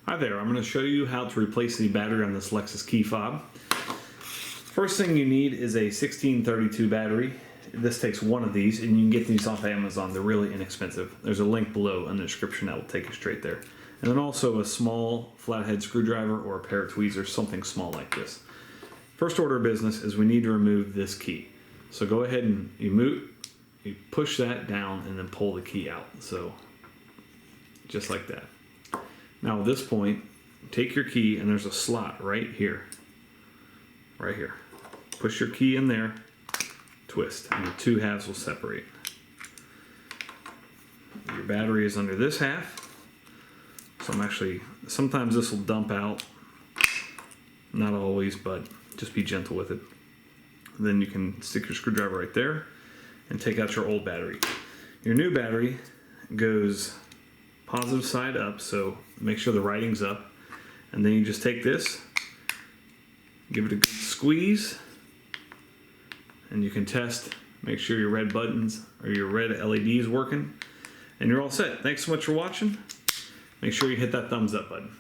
Hi there, I'm going to show you how to replace the battery on this Lexus key fob. First thing you need is a 1632 battery. This takes one of these, and you can get these off Amazon. They're really inexpensive. There's a link below in the description that will take you straight there. And then also a small flathead screwdriver or a pair of tweezers, something small like this. First order of business is we need to remove this key. So go ahead and you push that down and then pull the key out. So just like that. Now at this point, take your key and there's a slot right here. Right here. Push your key in there, twist, and the two halves will separate. Your battery is under this half. So sometimes this will dump out. Not always, but just be gentle with it. Then you can stick your screwdriver right there and take out your old battery. Your new battery goes positive side up, so make sure the writing's up. And then you just take this, give it a good squeeze, and you can test, make sure your red buttons or your red LED is working, and you're all set. Thanks so much for watching. Make sure you hit that thumbs up button.